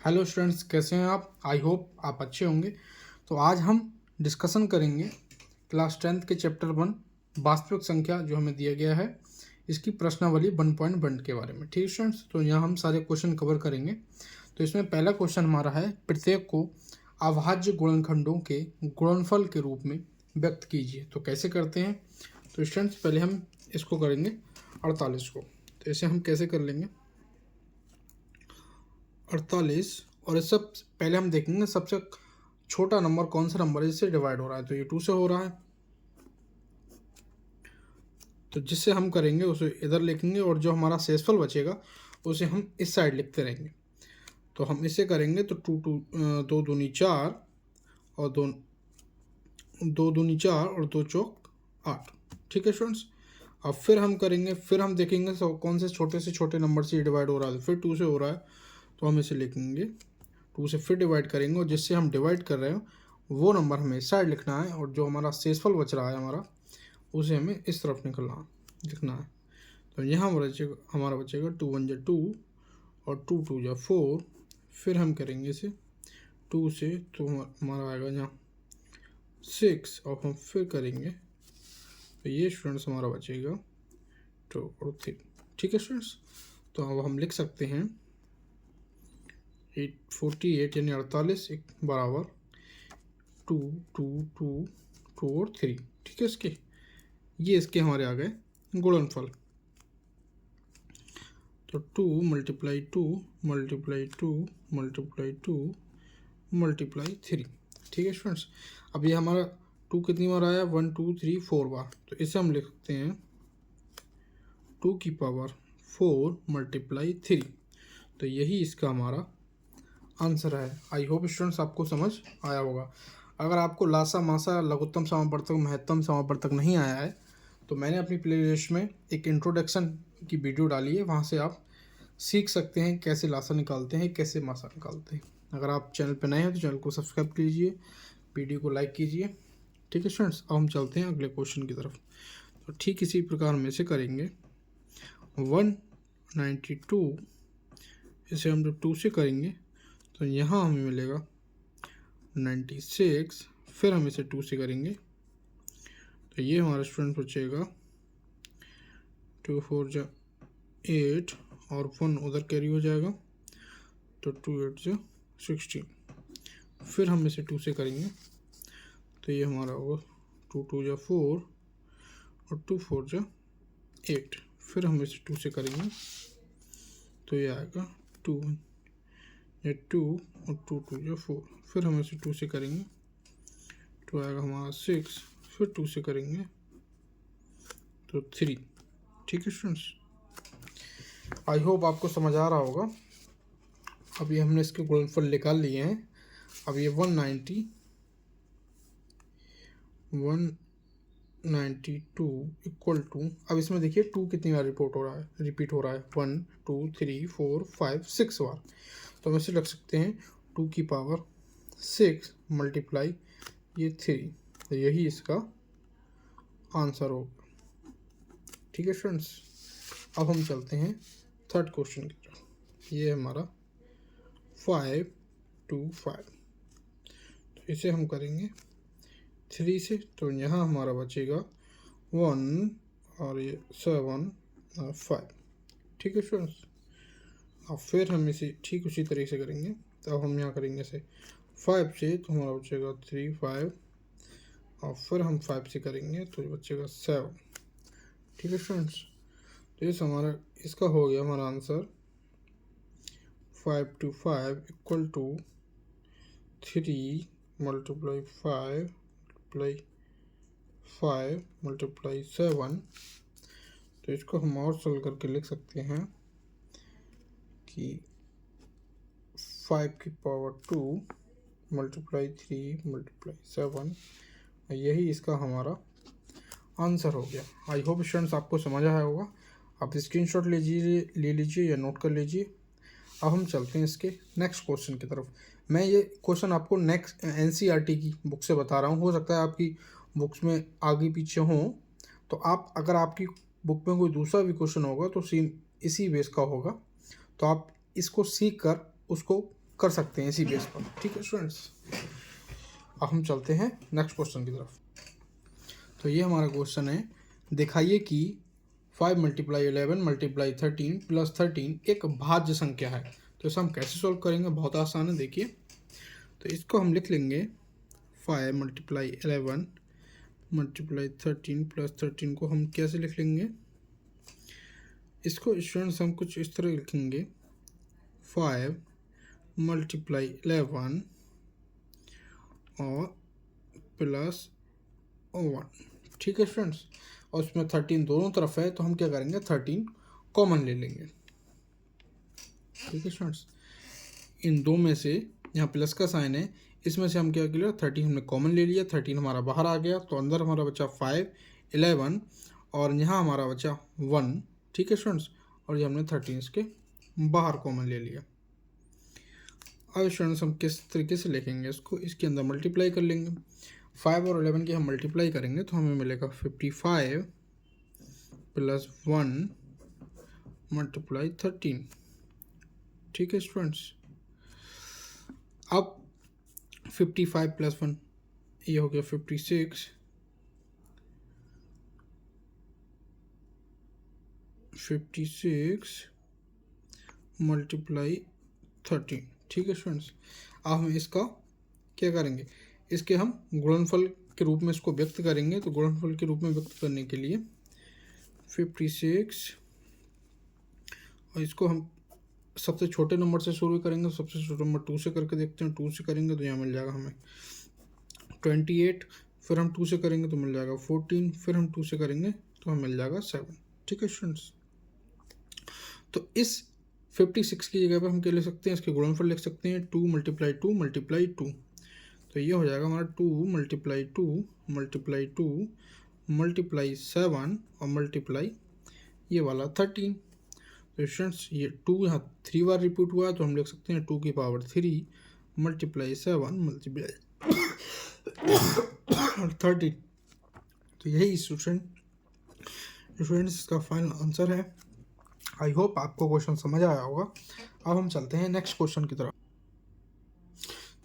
Hello students, कैसे हैं आप? आई होप आप अच्छे होंगे। तो आज हम डिस्कशन करेंगे क्लास 10th के चैप्टर 1 वास्तविक संख्या जो हमें दिया गया है, इसकी प्रश्नावली 1.1 के बारे में। ठीक स्टूडेंट्स, तो यहाँ हम सारे क्वेश्चन कवर करेंगे। तो इसमें पहला क्वेश्चन हमारा है, प्रत्येक को अभाज्य गुणनखंडों के गुणनफल के रूप में व्यक्त कीजिए। तो कैसे करते हैं? तो स्टूडेंट्स पहले हम इसको करेंगे 48 को। तो इसे हम कैसे कर लेंगे 48, और इस सब पहले हम देखेंगे सबसे छोटा नंबर कौन सा नंबर है जिससे डिवाइड हो रहा है। तो ये 2 से हो रहा है, तो जिससे हम करेंगे उसे इधर लिखेंगे और जो हमारा शेषफल बचेगा उसे हम इस साइड लिखते रहेंगे। तो हम इसे करेंगे तो 2 दूनी 4 और 2 दूनी 4 और 2 चौक 8। ठीक है स्टूडेंट्स, अब फिर हम करेंगे, फिर हम देखेंगे कौन से छोटे से छोटे नंबर से डिवाइड हो रहा है। फिर 2 से हो रहा है तो हम इसे लिखेंगे 2 से, फिर डिवाइड करेंगे और जिससे हम डिवाइड कर रहे हैं वो नंबर हमें इस साइड लिखना है, और जो हमारा शेषफल बच रहा है हमारा उसे हमें इस तरफ लिखना है। तो यहाँ हमारा बचेगा 2 1 जा 2 और 2 2 जा 4। फिर हम करेंगे इसे 2 से, तो हमारा आएगा यहाँ 6 और हम फिर करेंगे तो ये स्टूडेंट्स हमारा बचेगा 2 और 3। ठीक है स्टूडेंट्स, तो अब हम लिख सकते हैं 48 यानी 48 बराबर 2 2 2 2 और 3। ठीक है, इसके हमारे आ गए गुणनफल। तो 2 मल्टीप्लाई 2 मल्टीप्लाई 2 मल्टीप्लाई 2 मल्टीप्लाई 3। ठीक है स्टूडेंट्स, अब ये हमारा 2 कितनी बार आया? 1 2 3 4 बार। तो इसे हम लिख सकते हैं 2 की पावर 4 मल्टीप्लाई 3। तो यही इसका हमारा आंसर है। आई होप स्टूडेंट्स आपको समझ आया होगा। अगर आपको लासा मासा लघुत्तम समापवर्तक महत्तम समापवर्तक नहीं आया है तो मैंने अपनी प्लेलिस्ट में एक इंट्रोडक्शन की वीडियो डाली है, वहाँ से आप सीख सकते हैं कैसे लासा निकालते हैं, कैसे मासा निकालते हैं। अगर आप चैनल पर नए हैं तो चैनल को सब्सक्राइब कीजिए, वीडियो को लाइक कीजिए। ठीक है स्टूडेंट्स, अब हम चलते हैं अगले क्वेश्चन की तरफ। तो ठीक इसी प्रकार में से करेंगे 192, इसे हम जब 2 से करेंगे तो यहाँ हमें मिलेगा 96। फिर हम इसे 2 से करेंगे तो ये हमारा स्टूडेंट बचेगा 2 4 जा 8 और 1 उधर कैरी हो जाएगा, तो 2 8 जा 16। फिर हम इसे 2 से करेंगे तो ये हमारा होगा 2 2 जा 4 और 2 4 जा 8। फिर हम इसे 2 से करेंगे तो ये आएगा 2 ये 2 और 2 2 या 4। फिर हम इसे 2 से करेंगे तो आएगा हमारा 6। फिर 2 से करेंगे तो 3। ठीक है स्टूडेंट्स, आई होप आपको समझ आ रहा होगा। अभी हमने इसके गुणनफल निकाल लिए हैं। अब ये 192 इक्वल टू, अब इसमें देखिए 2 कितनी बार रिपीट हो रहा है 1 2 3 4 5 6 बार। तो हम इसे रख सकते हैं 2 की पावर 6 मल्टीप्लाई ये 3। तो यही इसका आंसर होगा। ठीक है स्टूडेंट्स, अब हम चलते हैं थर्ड क्वेश्चन की तरफ। ये हमारा 5 2 5। तो इसे हम करेंगे 3 से, तो यहाँ हमारा बचेगा 1 और ये 7 और 5। ठीक है स्टूडेंट्स, अब फिर हम इसे ठीक उसी तरीके से करेंगे। तो अब हम यहाँ करेंगे इसे 5 से, तो हमारा बचेगा 3 5 और फिर हम 5 से करेंगे तो ये बचेगा 7। ठीक है स्टूडेंट्स, तो ये हमारा इसका हो गया हमारा answer 5 2 5 equal to 3 multiply 5 multiply 5 multiply 7। तो इसको हम और सॉल्व करके लिख सकते हैं कि 5 की पावर 2 मल्टीप्लाई 3 मल्टीप्लाई 7, यही इसका हमारा आंसर हो गया। आई होप स्टूडेंट्स आपको समझ आया होगा। आप स्क्रीनशॉट ले लीजिए या नोट कर लीजिए। अब हम चलते हैं इसके नेक्स्ट क्वेश्चन की तरफ। मैं ये क्वेश्चन आपको नेक्स्ट एनसीईआरटी की बुक से बता रहा हूँ। हो सकता है आपकी बुक्स में आगे पीछे हों, तो आप अगर आपकी बुक में कोई दूसरा भी क्वेश्चन होगा तो सेम इसी बेस का होगा, तो आप इसको सीख कर उसको कर सकते हैं इसी बेस पर। ठीक है स्टूडेंट्स, अब हम चलते हैं नेक्स्ट क्वेश्चन की तरफ। तो ये हमारा क्वेश्चन है, दिखाइए कि 5 × 11 × 13 + 13 एक भाज्य संख्या है। तो इसे हम कैसे सॉल्व करेंगे, बहुत आसान है। देखिए, तो इसको हम लिख लेंगे 5 × 11 × 13 + 13 को हम कैसे लिख लेंगे, इसको स्टूडेंट्स हम कुछ इस तरह लिखेंगे 5 × 11 और +1। ठीक है स्टूडेंट्स, और उसमें 13 दोनों तरफ है, तो हम क्या करेंगे 13 कॉमन ले लेंगे। ठीक है स्टूडेंट्स, इन दो में से यहाँ प्लस का साइन है, इसमें से हम क्या किया 13 हमने कॉमन ले लिया, 13 हमारा बाहर आ गया, तो अंदर हमारा बचा 5 11 और यहाँ हमारा बचा 1। ठीक है स्टूडेंट्स, और ये हमने 13 इसके बाहर कॉमन ले लिया। अब स्टूडेंट्स हम किस तरीके से लिखेंगे इसको, इसके अंदर मल्टीप्लाई कर लेंगे। 5 और 11 की हम मल्टीप्लाई करेंगे तो हमें मिलेगा 55 + 1 × 13। ठीक है स्टूडेंट्स, अब 55 + 1 ये हो गया 56, 56 × 13। ठीक है स्टूडेंट्स, अब हम इसका क्या करेंगे, इसके हम गुणनफल के रूप में इसको व्यक्त करेंगे। तो गुणनफल के रूप में व्यक्त करने के लिए 56, और इसको हम सबसे छोटे नंबर से शुरू करेंगे। सबसे छोटा नंबर 2 से करके देखते हैं। 2 से करेंगे तो यहाँ मिल जाएगा हमें 28, फिर हम 2 से करेंगे तो मिल जाएगा 14, फिर हम 2 से करेंगे तो हमें मिल जाएगा 7। ठीक है स्टूडेंट्स, तो इस 56 की जगह पर हम क्या लिख सकते हैं, इसके गुणनफल लिख सकते हैं 2 × 2 × 2। तो ये हो जाएगा हमारा 2 × 2 × 2 × 7 और मल्टीप्लाई ये वाला 13। तो स्टूडेंट्स ये 2 यहाँ 3 बार रिपीट हुआ है, तो हम लिख सकते हैं 2 की पावर 3 × 7 × 13। तो यही स्टूडेंट्स इसका फाइनल आंसर है। आई होप आपको क्वेश्चन समझ आया होगा। अब हम चलते हैं नेक्स्ट क्वेश्चन की तरफ।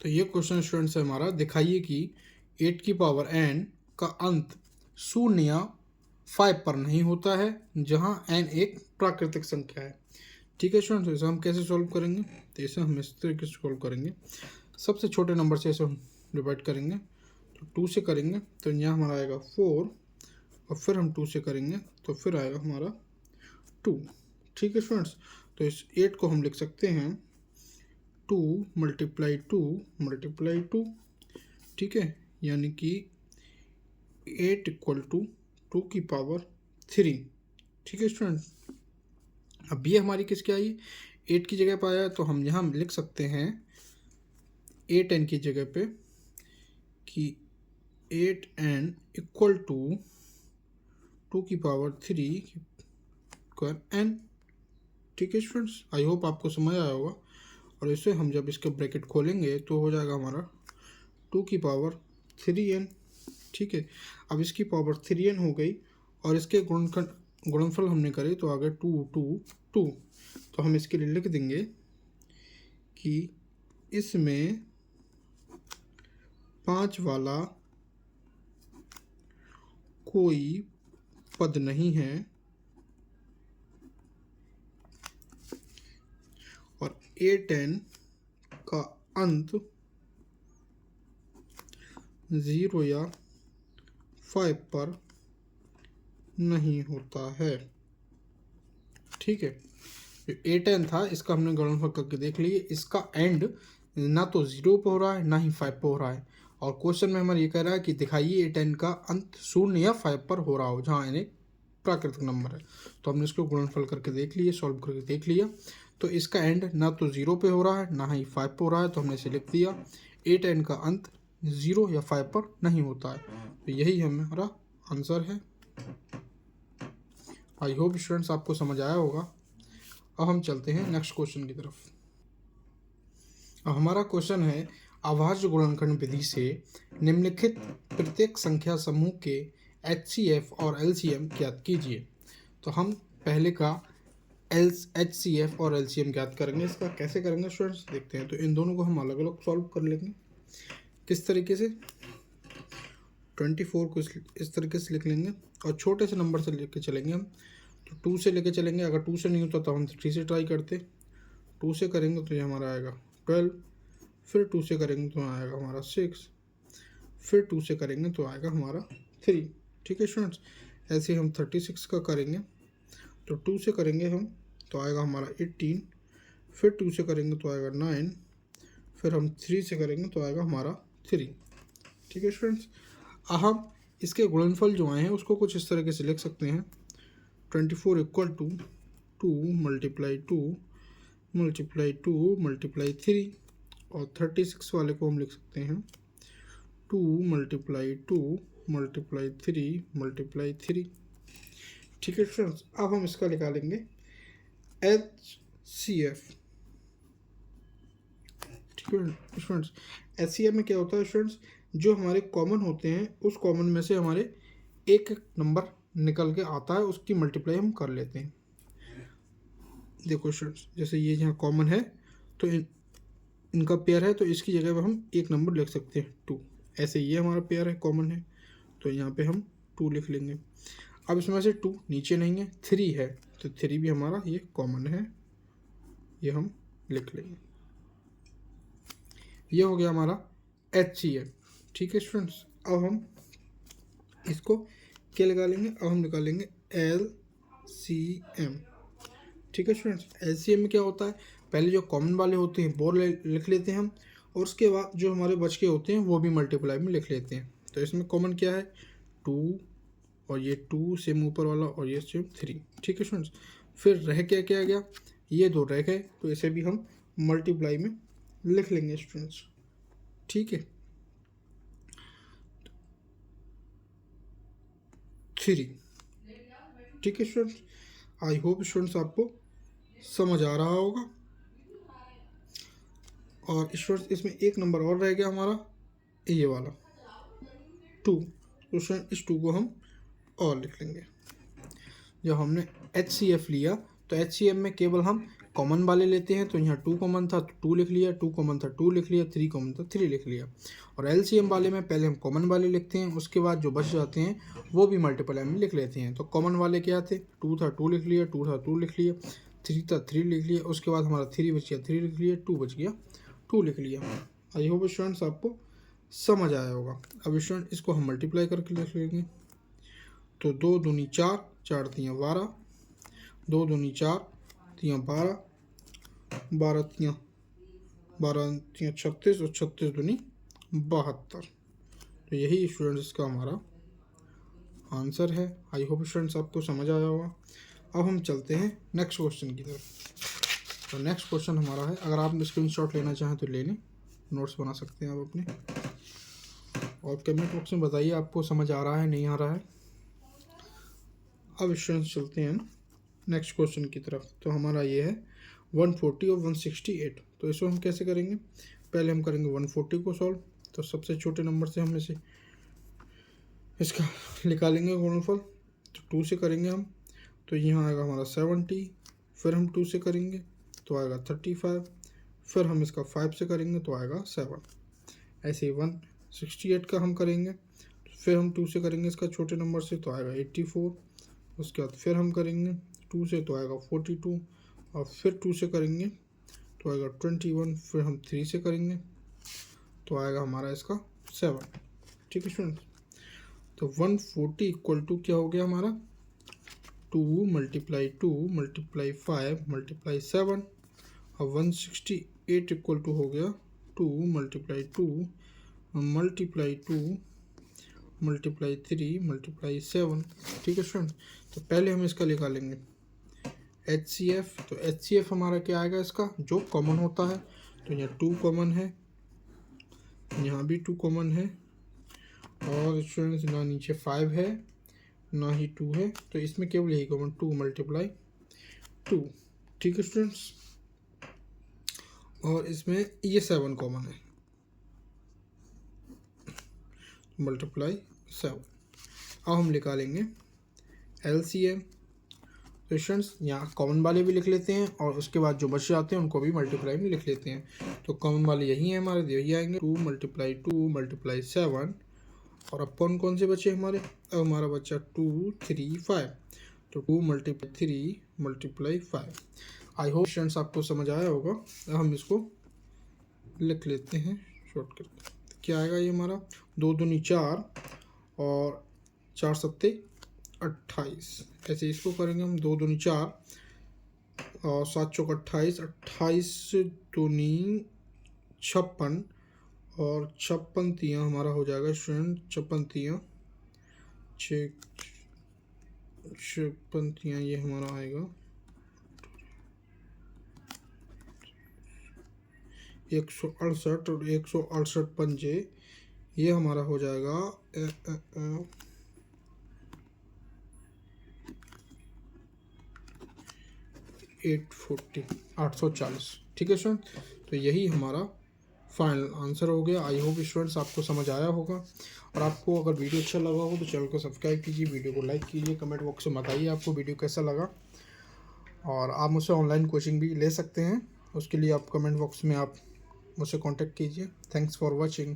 तो ये क्वेश्चन स्टूडेंट्स है हमारा, दिखाइए कि 8 की पावर n का अंत 0 या 5 पर नहीं होता है जहां n एक प्राकृतिक संख्या है। ठीक है स्टूडेंट्स, इसे हम कैसे सॉल्व करेंगे, तो इसे हम इस तरीके से सॉल्व करेंगे। सबसे छोटे नंबर से इसे हम डिवाइड करेंगे, तो 2 से करेंगे तो यहाँ हमारा आएगा 4, और फिर हम 2 से करेंगे तो फिर आएगा हमारा 2। ठीक है स्टूडेंट्स, तो इस 8 को हम लिख सकते हैं 2 × 2 × 2। ठीक है, यानी कि 8 = 2 की पावर 3। ठीक है स्टूडेंट्स, अब ये हमारी किसकी आई, 8 की जगह पर आया, तो हम यहाँ लिख सकते हैं 8n की जगह पे कि 8n = 2 की पावर 3 स्क्वायर n। ठीक है स्टूडेंट्स, आई होप आपको समझ आया होगा। और इसे हम जब इसके ब्रैकेट खोलेंगे तो हो जाएगा हमारा 2 की पावर 3n। ठीक है, अब इसकी पावर 3n हो गई, और इसके गुणनफल हमने करे तो आ गए 2 2 2। तो हम इसके लिए लिख देंगे कि इसमें 5 वाला कोई पद नहीं है, और 8n का अंत 0 या 5 पर नहीं होता है। ठीक है, जो 8n था इसका हमने गुणनफल करके देख लिए, इसका एंड ना तो 0 पे हो रहा है ना ही 5 पे हो रहा है। और क्वेश्चन में हमारा ये कह रहा है कि दिखाइए 8n का अंत 0 या 5 पर हो रहा हो जहाँ n एक प्राकृतिक नंबर है। तो हमने इसको गुणनफल करके देख लिए, सॉल्व करके देख लिया, तो इसका एंड ना तो 0 पे हो रहा है ना ही 5 पे हो रहा है, तो हमने इसे लिख दिया 8n का अंत 0 या 5 पर नहीं होता है। तो यही हमारा आंसर है। आई होप स्टूडेंट्स आपको समझ आया होगा। अब हम चलते हैं नेक्स्ट क्वेश्चन की तरफ। अब हमारा क्वेश्चन है, अभाज्य गुणनखंड विधि से निम्नलिखित प्रत्येक संख्या समूह के HCF और LCM ज्ञात कीजिए। तो हम पहले का HCF और LCM ज्ञात करेंगे। इसका कैसे करेंगे स्टूडेंट्स देखते हैं। तो इन दोनों को हम अलग अलग सॉल्व कर लेंगे। किस तरीके से, 24 को इस तरीके से लिख लेंगे और छोटे से नंबर से लेके चलेंगे हम। तो 2 से लेके चलेंगे, अगर 2 से नहीं होता तो हम 3 से ट्राई करते। 2 से करेंगे तो ये हमारा आएगा 12, फिर 2 से करेंगे तो आएगा हमारा 6, फिर 2 से करेंगे तो आएगा हमारा 3। ठीक है स्टूडेंट्स, ऐसे हम 36 का करेंगे तो 2 से करेंगे हम तो आएगा हमारा 18, फिर 2 से करेंगे तो आएगा 9, फिर हम 3 से करेंगे तो आएगा हमारा 3। ठीक है स्टूडेंट्स, अब हम इसके गुणनफल जो आए हैं उसको कुछ इस तरीके से लिख सकते हैं। 24 equal to 2 multiply 2 multiply 2 multiply 3, और 36 वाले को हम लिख सकते हैं 2 मल्टीप्लाई 2 मल्टीप्लाई 3 मल्टीप्लाई 3। ठीक है स्टूडेंट्स, अब हम इसका निकालेंगे HCF। ठीक है स्टूडेंट्स, HCF में क्या होता है स्टूडेंट्स, जो हमारे कॉमन होते हैं उस कॉमन में से हमारे एक नंबर निकल के आता है, उसकी मल्टीप्लाई हम कर लेते हैं। देखो स्टूडेंट्स, जैसे ये यहाँ कॉमन है तो इनका पेयर है, तो इसकी जगह पे हम एक नंबर लिख सकते हैं 2। ऐसे ये हमारा पेयर है, कॉमन है, तो यहाँ पे हम 2 लिख लेंगे। अब इसमें से 2 नीचे नहीं है, 3 है, तो 3 भी हमारा ये कॉमन है, ये हम लिख लेंगे। ये हो गया हमारा HCF। ठीक है स्टूडेंट्स, अब हम इसको क्या निकालेंगे, अब हम निकालेंगे LCM। ठीक है स्टूडेंट्स, LCM में क्या होता है, पहले जो कॉमन वाले होते हैं वो लिख लेते हैं हम, और उसके बाद जो हमारे बच के होते हैं वो भी मल्टीप्लाई में लिख लेते हैं। तो इसमें कॉमन क्या है, 2, और ये 2 सेम ऊपर वाला, और ये सेम 3। ठीक है स्टूडेंट्स, फिर रह क्या क्या गया, ये 2 रह गए, तो इसे भी हम मल्टीप्लाई में लिख लेंगे स्टूडेंट्स। ठीक है, 3। ठीक है स्टूडेंट्स, आई होप स्टूडेंट्स आपको समझ आ रहा होगा। और स्टूडेंट्स इसमें एक नंबर और रह गया हमारा, ये वाला 2। तो स्टूडेंट इस 2 को हम और लिख लेंगे। जब हमने HCF लिया तो HCF में केवल हम कॉमन वाले लेते हैं, तो यहाँ 2 कॉमन था तो 2 लिख लिया, 2 कॉमन था 2 लिख लिया, 3 कॉमन था 3 लिख लिया। और LCM वाले में पहले हम कॉमन वाले लिखते हैं, उसके बाद जो बच जाते हैं वो भी मल्टीप्लाई में लिख लेते हैं। तो कॉमन वाले क्या थे, 2 था 2 लिख लिया, 2 था 2 लिख लिया, 3 था 3 लिख लिया, उसके बाद हमारा 3 बच गया 3 लिख लिया, 2 बच गया 2 लिख लिया। आई होप स्टूडेंट्स आपको समझ आया होगा। अब स्टूडेंट इसको हम मल्टीप्लाई करके लिख लेंगे। तो 2 दूनी 4, 4 तियाँ 12, 2 दूनी 4 तियाँ 12, 12 तियाँ 36, और 36 दूनी 72। तो यही स्टूडेंट्स इसका हमारा आंसर है। आई होप स्टूडेंट्स आपको समझ आया होगा। अब हम चलते हैं नेक्स्ट क्वेश्चन की तरफ। तो नेक्स्ट क्वेश्चन हमारा है, अगर आप स्क्रीनशॉट लेना चाहें तो ले लें, नोट्स बना सकते हैं आप अपने, और कमेंट बॉक्स में बताइए आपको समझ आ रहा है नहीं आ रहा है। अब स्टूडेंट्स चलते हैं नेक्स्ट क्वेश्चन की तरफ। तो हमारा ये है 140 और 168। तो इसको हम कैसे करेंगे, पहले हम करेंगे 140 को सॉल्व। तो सबसे छोटे नंबर से हम इसे इसका निकालेंगे गुणनफल। तो 2 से करेंगे हम तो यहाँ आएगा हमारा 70, फिर हम 2 से करेंगे तो आएगा 35, फिर हम इसका 5 से करेंगे तो आएगा 7। ऐसे ही 168 का हम करेंगे, फिर हम 2 से करेंगे इसका छोटे नंबर से तो आएगा 84, उसके बाद फिर हम करेंगे 2 से तो आएगा 42, और फिर 2 से करेंगे तो आएगा 21, फिर हम 3 से करेंगे तो आएगा हमारा इसका 7। ठीक है स्टूडेंट, तो 140 इक्वल टू क्या हो गया हमारा, 2 मल्टीप्लाई 2 मल्टीप्लाई 5 मल्टीप्लाई 7, और 168 इक्वल टू हो गया 2 मल्टीप्लाई 2 मल्टीप्लाई 2 मल्टीप्लाई 3 मल्टीप्लाई 7। ठीक है स्टूडेंट, तो पहले हम इसका निकालेंगे HCF। तो HCF हमारा क्या आएगा, इसका जो कॉमन होता है। तो यहाँ 2 कॉमन है, यहाँ भी 2 कॉमन है, और स्टूडेंट्स ना नीचे 5 है ना ही 2 है, तो इसमें केवल यही कॉमन 2 मल्टीप्लाई 2। ठीक है स्टूडेंट्स, और इसमें ये 7 कॉमन है, मल्टीप्लाई 7। अब हम निकालेंगे LCM। तो स्टूडेंट्स यहाँ कॉमन वाले भी लिख लेते हैं और उसके बाद जो बचे आते हैं उनको भी मल्टीप्लाई में लिख लेते हैं। तो कॉमन वाले यही है हमारे, यही आएंगे 2 × 7 और अब कौन से बचे हमारे, अब हमारा बच्चा 2 3 5, तो 2 × 3 × 5। आई होप स्टूडेंट्स आपको समझ आया होगा। अब हम इसको लिख लेते हैं शॉर्ट करके। तो क्या आएगा ये हमारा 2 दूनी 4 और 4 सत्ते 28, ऐसे इसको करेंगे हम। 2 दूनी 4 और 7 चौक 28, 28 दूनी 56 और 56 तियाँ हमारा हो जाएगा स्टूडेंट, 56 तियाँ 56 तियाँ ये हमारा आएगा 168 और 168 पंजे ये हमारा हो जाएगा 840। ठीक है स्टूडेंट, तो यही हमारा फाइनल आंसर हो गया। आई होप स्टूडेंट्स आपको समझ आया होगा। और आपको अगर वीडियो अच्छा लगा हो तो चैनल को सब्सक्राइब कीजिए, वीडियो को लाइक कीजिए, कमेंट बॉक्स में बताइए आपको वीडियो कैसा लगा। और आप मुझसे ऑनलाइन कोचिंग भी ले सकते हैं, उसके लिए आप कमेंट बॉक्स में आप मुझसे कांटेक्ट कीजिए। Thanks for watching.